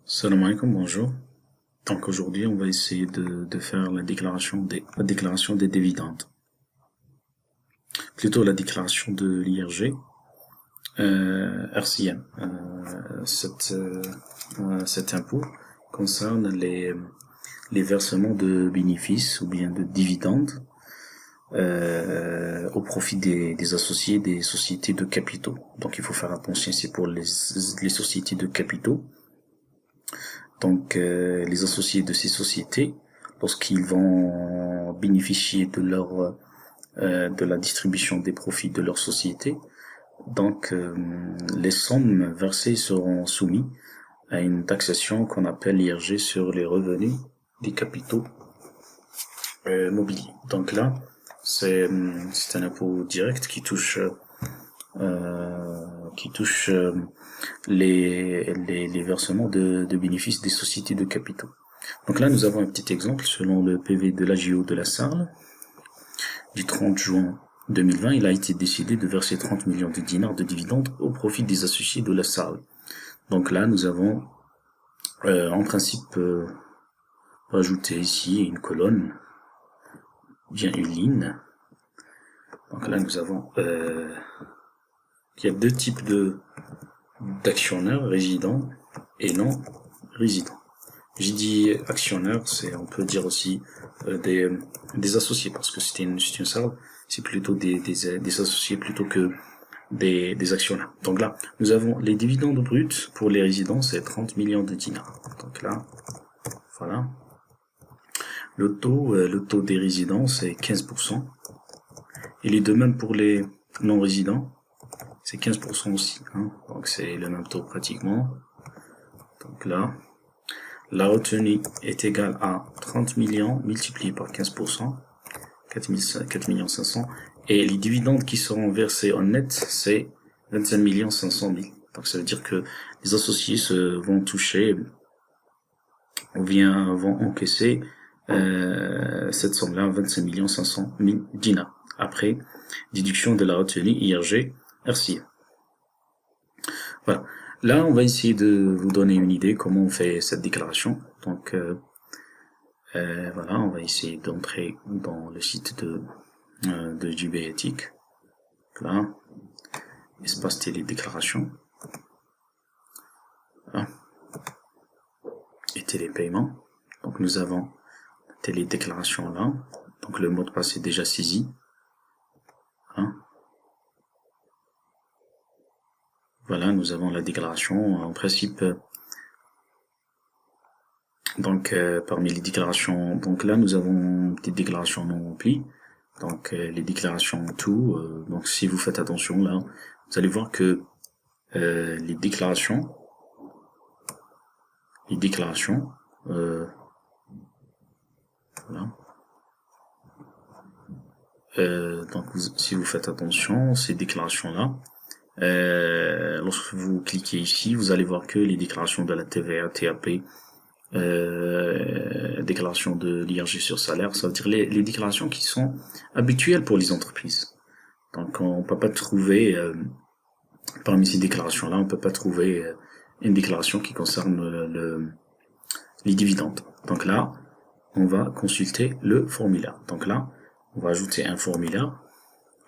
Salam alaikum, bonjour. Donc aujourd'hui, on va essayer de faire la déclaration des dividendes. Plutôt la déclaration de l'IRG, RCM. Cet impôt concerne les versements de bénéfices ou bien de dividendes au profit des associés des sociétés de capitaux. Donc il faut faire attention, c'est pour les sociétés de capitaux. Donc, les associés de ces sociétés, lorsqu'ils vont bénéficier de la distribution des profits de leur société, donc les sommes versées seront soumises à une taxation qu'on appelle l'IRG sur les revenus des capitaux mobiliers. Donc là, c'est un impôt direct qui touche les versements de bénéfices des sociétés de capitaux. Donc là, nous avons un petit exemple selon le PV de l'AGO de la Sarl du 30 juin 2020. Il a été décidé de verser 30 millions de dinars de dividendes au profit des associés de la Sarl. Donc là, nous avons en principe rajouté ici une colonne, bien une ligne. Donc là, nous avons il y a deux types d'actionnaires, résidents et non résidents. J'ai dit actionnaires, on peut dire aussi des associés, parce que c'est une salle, c'est plutôt des associés plutôt que des actionnaires. Donc là, nous avons les dividendes bruts pour les résidents, c'est 30 millions de dinars. Donc là, voilà. Le taux des résidents, c'est 15%. Il est de même pour les non-résidents, c'est 15% aussi, hein. Donc c'est le même taux pratiquement. Donc là, la retenue est égale à 30 millions multiplié par 15%, 4 millions 500, et les dividendes qui seront versés en net, c'est 25 millions 500 000. Donc ça veut dire que les associés vont toucher, ou bien vont encaisser cette somme-là, 25 millions 500 000 dinars, après déduction de la retenue IRG RCM. Voilà. Là, on va essayer de vous donner une idée comment on fait cette déclaration. Donc, voilà, on va essayer d'entrer dans le site de JBéthique. Là, espace télédéclaration. Voilà. Et télépaiement. Donc, nous avons la télédéclaration là. Donc, le mot de passe est déjà saisi. Voilà. Voilà, nous avons la déclaration. En principe, donc parmi les déclarations, donc là nous avons des déclarations non remplies. Donc les déclarations tout. Donc si vous faites attention là, vous allez voir que les déclarations, voilà. Donc si vous faites attention, ces déclarations là. Lorsque vous cliquez ici, vous allez voir que les déclarations de la TVA, TAP, déclaration de l'IRG sur salaire, ça veut dire les déclarations qui sont habituelles pour les entreprises. Donc on peut pas trouver parmi ces déclarations-là, on peut pas trouver une déclaration qui concerne les dividendes. Donc là, on va consulter le formulaire. Donc là, on va ajouter un formulaire.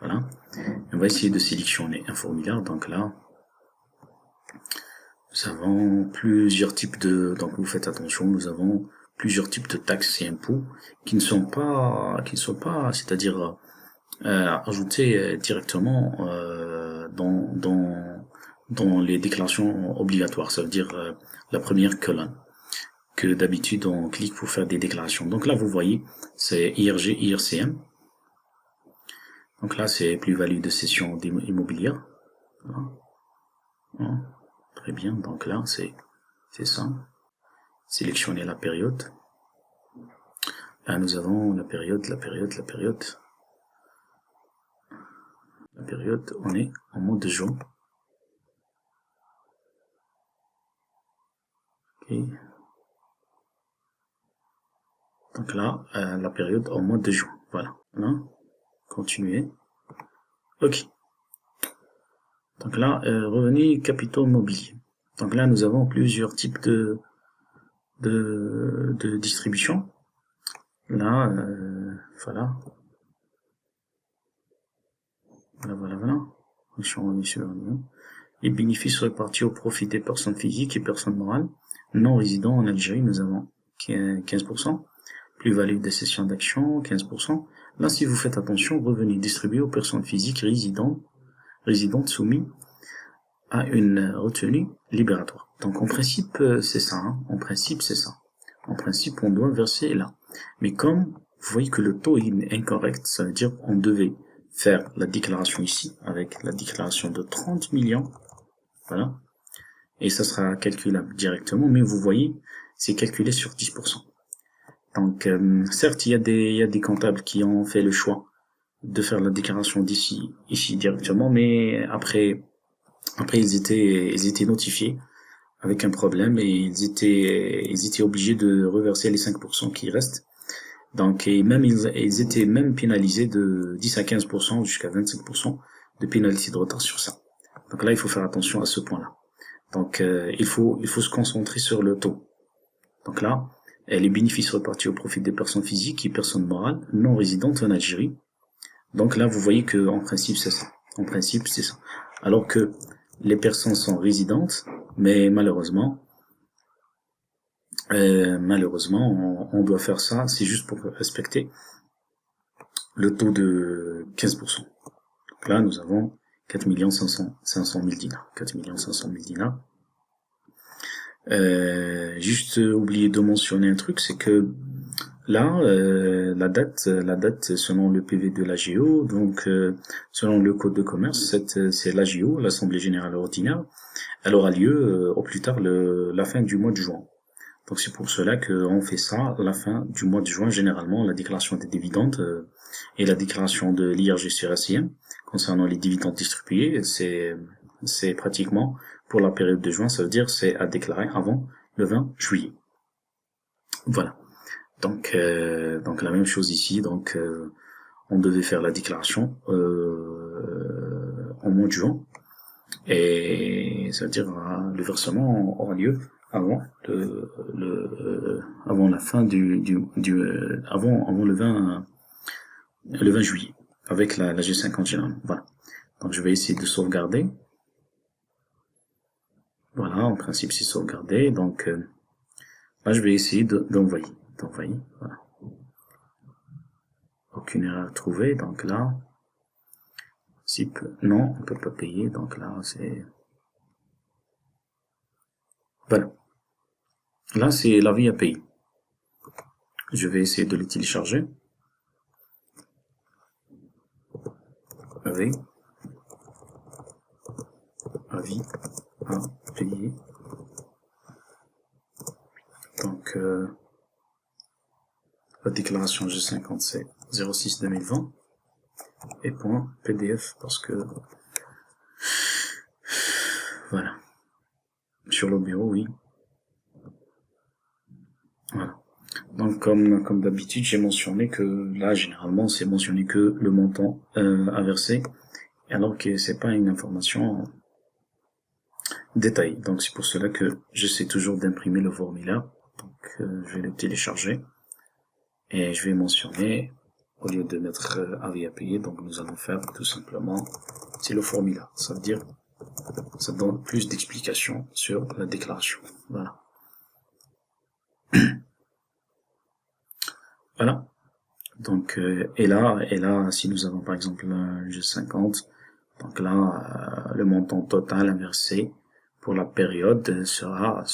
Voilà. On va essayer de sélectionner un formulaire. Donc là, nous avons plusieurs types donc vous faites attention, nous avons plusieurs types de taxes et impôts qui ne sont pas, c'est-à-dire ajoutés directement dans les déclarations obligatoires. Ça veut dire la première colonne que d'habitude on clique pour faire des déclarations. Donc là, vous voyez, c'est IRG, IRCM. Donc là, c'est plus-value de cession immobilière. Voilà. Très bien, donc là, c'est ça. Sélectionner la période. Là, nous avons la période, on est en mois de juin. Ok. Donc là, la période en mois de juin. Voilà. Continuer. Ok. Donc là, revenus capitaux mobiliers. Donc là, nous avons plusieurs types de de distribution. Là, voilà. Voilà. Les bénéfices répartis au profit des personnes physiques et personnes morales non résidant en Algérie, nous avons 15%. Plus-value des cessions d'actions, 15%. Là, si vous faites attention, revenus distribués aux personnes physiques résidentes soumises à une retenue libératoire. Donc, en principe, c'est ça. En principe, c'est ça. En principe, on doit verser là. Mais comme vous voyez que le taux est incorrect, ça veut dire qu'on devait faire la déclaration ici, avec la déclaration de 30 millions. Voilà. Et ça sera calculable directement, mais vous voyez, c'est calculé sur 10%. Donc, certes, il y a des comptables qui ont fait le choix de faire la déclaration ici directement, mais après ils étaient notifiés avec un problème et ils étaient obligés de reverser les 5% qui restent. Donc, et même ils étaient même pénalisés de 10 à 15% jusqu'à 25% de pénalité de retard sur ça. Donc là, il faut faire attention à ce point-là. Donc, il faut se concentrer sur le taux. Donc là, les bénéfices repartis au profit des personnes physiques et personnes morales non résidentes en Algérie. Donc là, vous voyez que en principe, c'est ça. En principe, c'est ça. Alors que les personnes sont résidentes, mais malheureusement, on doit faire ça, c'est juste pour respecter le taux de 15%. Donc là, nous avons 4 500 000 dinars. 4 500 000 dinars. Juste oublié de mentionner un truc, c'est que là, la date selon le PV de l'AGO, donc selon le code de commerce, c'est l'AGO, l'Assemblée Générale Ordinaire, elle aura lieu au plus tard la fin du mois de juin. Donc c'est pour cela qu'on fait ça à la fin du mois de juin, généralement, la déclaration des dividendes et la déclaration de l'IRG sur SIM concernant les dividendes distribués, c'est pratiquement pour la période de juin, ça veut dire c'est à déclarer avant le 20 juillet. Voilà. Donc la même chose ici, donc on devait faire la déclaration en mois de juin et ça veut dire le versement aura lieu avant avant la fin avant le 20 juillet avec la G50 généralement. Voilà. Donc je vais essayer de sauvegarder. Voilà, en principe c'est sauvegardé. Donc là je vais essayer d'envoyer. Voilà. Aucune erreur trouvée, donc là non, on peut pas payer, donc là c'est voilà. Là c'est l'avis à payer. Je vais essayer de le télécharger. Avis à payer. Donc la déclaration G50 c'est 06-2020 et point PDF parce que voilà. Sur le bureau, oui. Voilà. Donc comme d'habitude, j'ai mentionné que là généralement c'est mentionné que le montant à verser, alors que c'est pas une information détaillée. Donc c'est pour cela que j'essaie toujours d'imprimer le formulaire. Donc je vais le télécharger et je vais mentionner au lieu de mettre avis à payer. Donc nous allons faire tout simplement c'est le formulaire. Ça veut dire ça donne plus d'explications sur la déclaration. Voilà. Voilà. Donc et là, si nous avons par exemple un G50, donc là le montant total inversé pour la période sera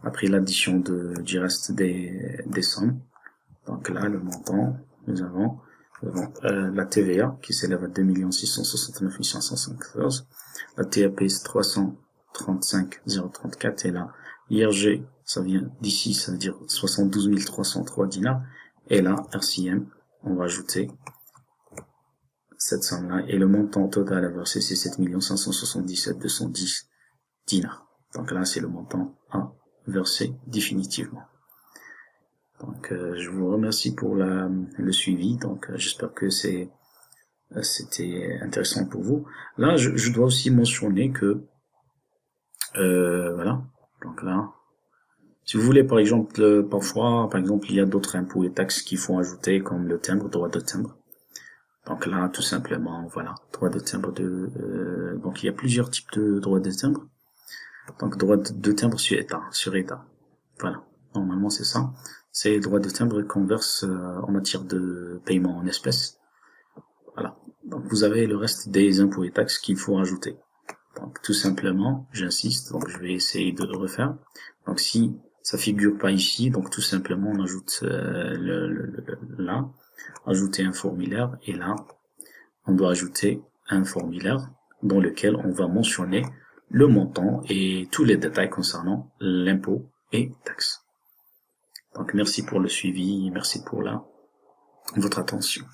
après l'addition du reste des sommes. Donc là le montant, nous avons la TVA qui s'élève à 2 669 574, la TAP c'est 335 034 et là l'IRG ça vient d'ici, ça veut dire 72 303 dinars. Et là, RCM, on va ajouter cette somme-là. Et le montant total à verser, c'est 7 577 210 dinars. Donc là, c'est le montant à verser définitivement. Donc, je vous remercie pour le suivi. Donc, j'espère que c'était intéressant pour vous. Là, je dois aussi mentionner que, voilà. Donc là, Si vous voulez, par exemple, parfois, par exemple, il y a d'autres impôts et taxes qu'il faut ajouter, comme le timbre, droit de timbre. Donc là, tout simplement, voilà, droit de timbre donc il y a plusieurs types de droits de timbre. Donc droit de timbre sur État. Voilà, normalement c'est ça. C'est droit de timbre qu'on verse en matière de paiement en espèces. Voilà. Donc vous avez le reste des impôts et taxes qu'il faut ajouter. Donc tout simplement, j'insiste, donc je vais essayer de le refaire. Donc si ça figure pas ici, donc tout simplement on ajoute là, ajouter un formulaire, et là on doit ajouter un formulaire dans lequel on va mentionner le montant et tous les détails concernant l'impôt et taxes. Donc merci pour le suivi, merci pour votre attention.